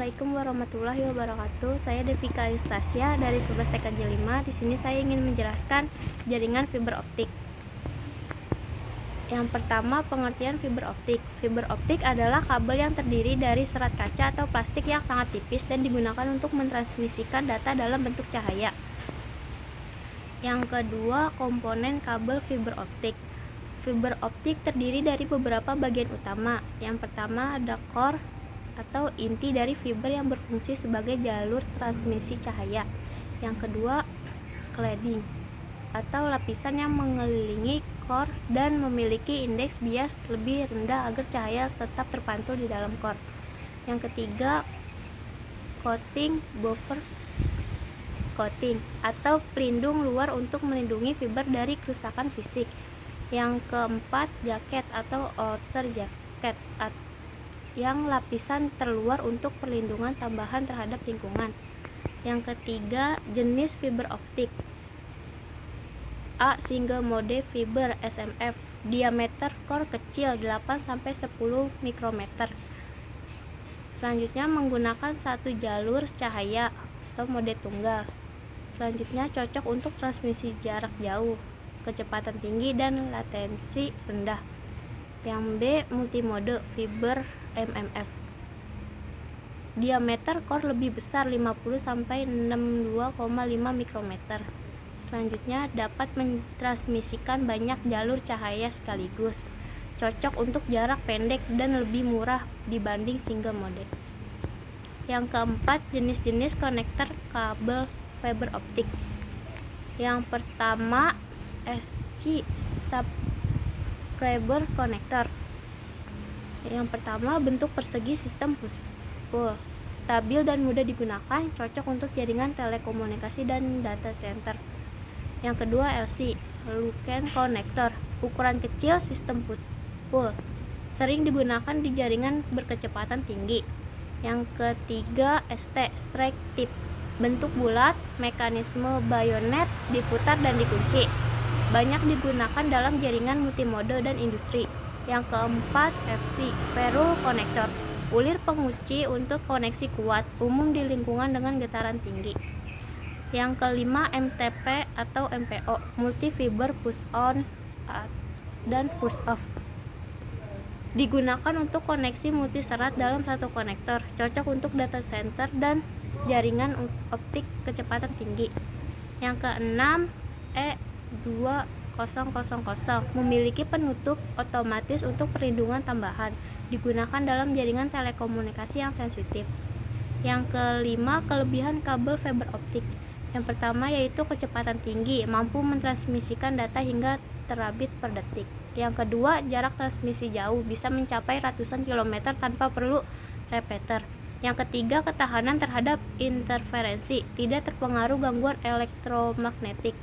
Assalamualaikum warahmatullahi wabarakatuh. Saya Devika Anastasia dari 11 TKJ 5. Di sini saya ingin menjelaskan jaringan fiber optik. Yang pertama, pengertian fiber optik. Fiber optik adalah kabel yang terdiri dari serat kaca atau plastik yang sangat tipis dan digunakan untuk mentransmisikan data dalam bentuk cahaya. Yang kedua, komponen kabel fiber optik. Fiber optik terdiri dari beberapa bagian utama. Yang pertama ada core atau inti dari fiber yang berfungsi sebagai jalur transmisi cahaya. Yang kedua, cladding atau lapisan yang mengelilingi core dan memiliki indeks bias lebih rendah agar cahaya tetap terpantul di dalam core. Yang ketiga, coating buffer coating atau pelindung luar untuk melindungi fiber dari kerusakan fisik. Yang keempat, jaket atau outer jacket yang lapisan terluar untuk perlindungan tambahan terhadap lingkungan. Yang ketiga, jenis fiber optik. A. Single mode fiber SMF, diameter core kecil 8-10 mikrometer. Selanjutnya menggunakan satu jalur cahaya atau mode tunggal. Selanjutnya cocok untuk transmisi jarak jauh, kecepatan tinggi dan latensi rendah. Yang B. Multimode fiber MMF, diameter core lebih besar 50-62,5 mikrometer. Selanjutnya dapat mentransmisikan banyak jalur cahaya sekaligus, cocok untuk jarak pendek dan lebih murah dibanding single mode. Yang keempat, jenis-jenis konektor kabel fiber optik. Yang pertama, SC subscriber connector. Yang pertama, bentuk persegi sistem push-pull, stabil dan mudah digunakan, cocok untuk jaringan telekomunikasi dan data center. Yang kedua, LC Lunken connector, ukuran kecil, sistem push-pull, sering digunakan di jaringan berkecepatan tinggi. Yang ketiga, ST strike tip, bentuk bulat, mekanisme bayonet, diputar dan dikunci, banyak digunakan dalam jaringan multimode dan industri. Yang keempat, FC ferrule connector, ulir pengunci untuk koneksi kuat, umum di lingkungan dengan getaran tinggi. Yang kelima, MTP atau MPO, multi fiber push on dan push off, digunakan untuk koneksi multi serat dalam satu konektor, cocok untuk data center dan jaringan optik kecepatan tinggi. Yang keenam, E2000, memiliki penutup otomatis untuk perlindungan tambahan, digunakan dalam jaringan telekomunikasi yang sensitif. Yang kelima, kelebihan kabel fiber optik. Yang pertama yaitu kecepatan tinggi, mampu mentransmisikan data hingga terabit per detik. Yang kedua, jarak transmisi jauh, bisa mencapai ratusan kilometer tanpa perlu repeater. Yang ketiga, ketahanan terhadap interferensi, tidak terpengaruh gangguan elektromagnetik.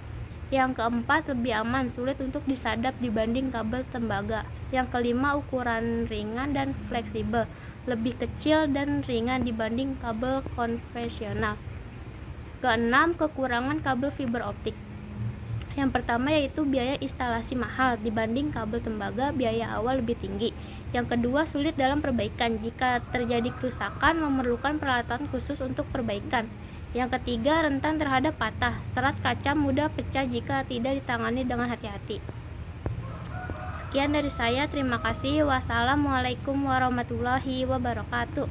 Yang keempat, lebih aman, sulit untuk disadap dibanding kabel tembaga. Yang kelima, ukuran ringan dan fleksibel, lebih kecil dan ringan dibanding kabel konvensional. Keenam, kekurangan kabel fiber optik. Yang pertama yaitu biaya instalasi mahal, dibanding kabel tembaga biaya awal lebih tinggi. Yang kedua, sulit dalam perbaikan, jika terjadi kerusakan memerlukan peralatan khusus untuk perbaikan. Yang ketiga, rentan terhadap patah, serat kaca mudah pecah jika tidak ditangani dengan hati-hati. Sekian dari saya, terima kasih. Wassalamualaikum warahmatullahi wabarakatuh.